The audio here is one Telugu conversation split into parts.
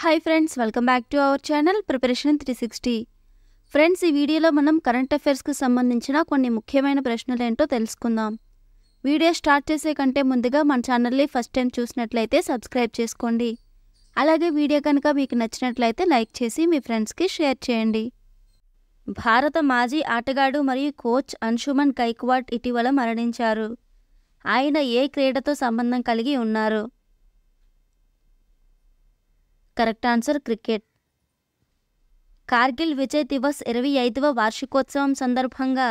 Hi friends, welcome back to our channel preparation 360. Friends, ఈ వీడియోలో మనం కరెంట్ అఫైర్స్కి సంబంధించిన కొన్ని ముఖ్యమైన ప్రశ్నలు ఏంటో తెలుసుకుందాం. వీడియో స్టార్ట్ చేసే కంటే ముందుగా మన ఛానల్ని ఫస్ట్ టైం చూసినట్లయితే సబ్స్క్రైబ్ చేసుకోండి. అలాగే వీడియో కనుక మీకు నచ్చినట్లయితే లైక్ చేసి మీ ఫ్రెండ్స్కి షేర్ చేయండి. భారత మాజీ ఆటగాడు మరియు కోచ్ అంశుమన్ గైక్వాడ్ ఇటీవల మరణించారు. ఆయన ఏ క్రీడతో సంబంధం కలిగి ఉన్నారు? Correct answer cricket. Kargil Vijay Diwas 25వ వార్షికోత్సవం సందర్భంగా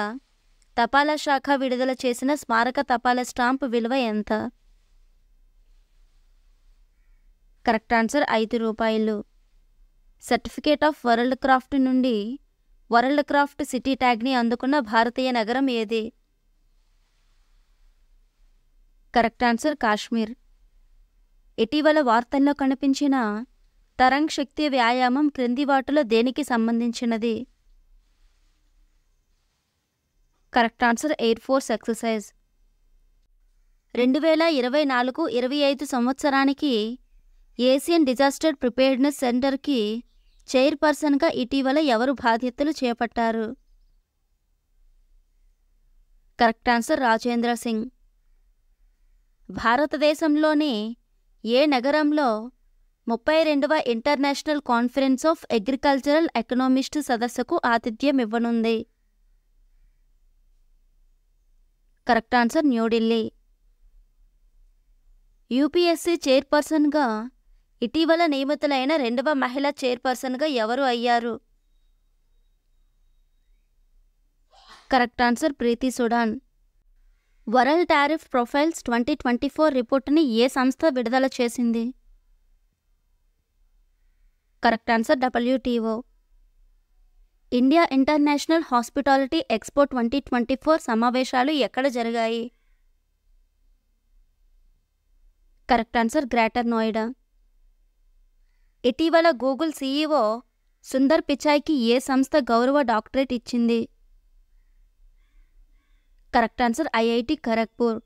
తపాలా శాఖ విడుదల చేసిన స్మారక తపాలా స్టాంపు విలువ ఎంత? కరెక్ట్ ఆన్సర్ 5 రూపాయలు. సర్టిఫికేట్ ఆఫ్ వరల్డ్ క్రాఫ్ట్ నుండి వరల్డ్ క్రాఫ్ట్ సిటీ ట్యాగ్ని అందుకున్న భారతీయ నగరం ఏది? Correct answer Kashmir. ఇటీవల వార్తల్లో కనిపించిన తరంగ్ శక్తి వ్యాయామం క్రింది వాటిలో దేనికి సంబంధించినది? Correct answer air force exercise. 2024-25 సంవత్సరానికి ఏషియన్ డిజాస్టర్ ప్రిపేర్డ్నెస్ సెంటర్కి చైర్పర్సన్గా ఇటీవల ఎవరు బాధ్యతలు చేపట్టారు? Correct answer Rajendra Singh. భారతదేశంలోని ఏ నగరంలో 32వ international conference of agricultural economist సదస్సుకు ఆతిథ్యం ఇవ్వనుంది? Correct answer New Delhi. యూపీఎస్సీ చైర్పర్సన్గా ఇటీవల నియమితులైన 2వ మహిళా చైర్పర్సన్గా ఎవరు అయ్యారు? Correct answer Preeti Sudan. World tariff profiles 2024 రిపోర్టుని ఏ సంస్థ విడుదల చేసింది? Correct answer WTO. India international hospitality expo 2024 సమావేశాలు ఎక్కడ జరిగాయి? Correct answer greater Noida. ఇటీవల గూగుల్ CEO సుందర్ పిచాయ్కి ఏ సంస్థ గౌరవ డాక్టరేట్ ఇచ్చింది? Correct answer IIT Kharagpur.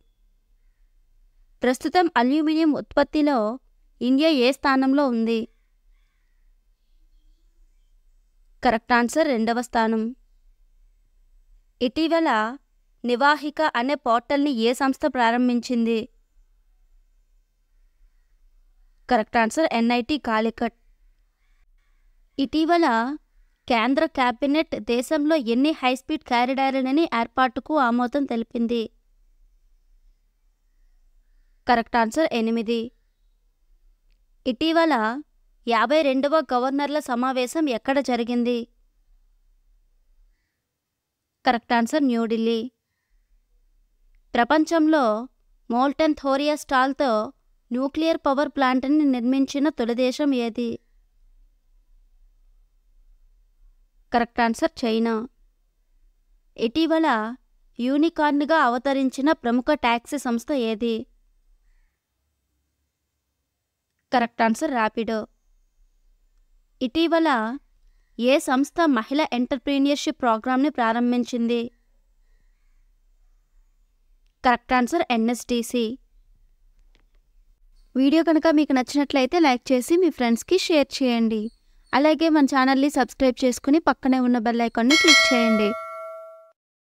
ప్రస్తుతం అల్యూమినియం ఉత్పత్తిలో ఇండియా ఏ స్థానంలో ఉంది? కరెక్ట్ ఆన్సర్ 2వ స్థానం. ఇటీవల నివాహిక అనే పోర్టల్ని ఏ సంస్థ ప్రారంభించింది? Correct answer NIT Calicut. ఇటీవల కేంద్ర కేబినెట్ దేశంలో ఎన్ని హైస్పీడ్ కారిడార్లని ఏర్పాటుకు ఆమోదం తెలిపింది? Correct answer 8. ఇటీవల 52వ గవర్నర్ల సమావేశం ఎక్కడ జరిగింది? Correct answer New Delhi. ప్రపంచంలో మోల్టెన్ థోరియా స్టాల్తో న్యూక్లియర్ పవర్ ప్లాంట్ని నిర్మించిన తొలి దేశం ఏది? Correct answer China. ఇటీవల యూనికార్న్గా అవతరించిన ప్రముఖ టాక్సీ సంస్థ ఏది? Correct answer Rapido. ఇటీవల ఏ సంస్థ మహిళా ఎంటర్ప్రీనియర్షిప్ ప్రోగ్రామ్ని ప్రారంభించింది? Correct answer NSDC. వీడియో కనుక మీకు నచ్చినట్లయితే లైక్ చేసి మీ ఫ్రెండ్స్కి షేర్ చేయండి. అలాగే మన ఛానల్ని సబ్స్క్రైబ్ చేసుకుని పక్కనే ఉన్న బెల్ ఐకాన్ని క్లిక్ చేయండి.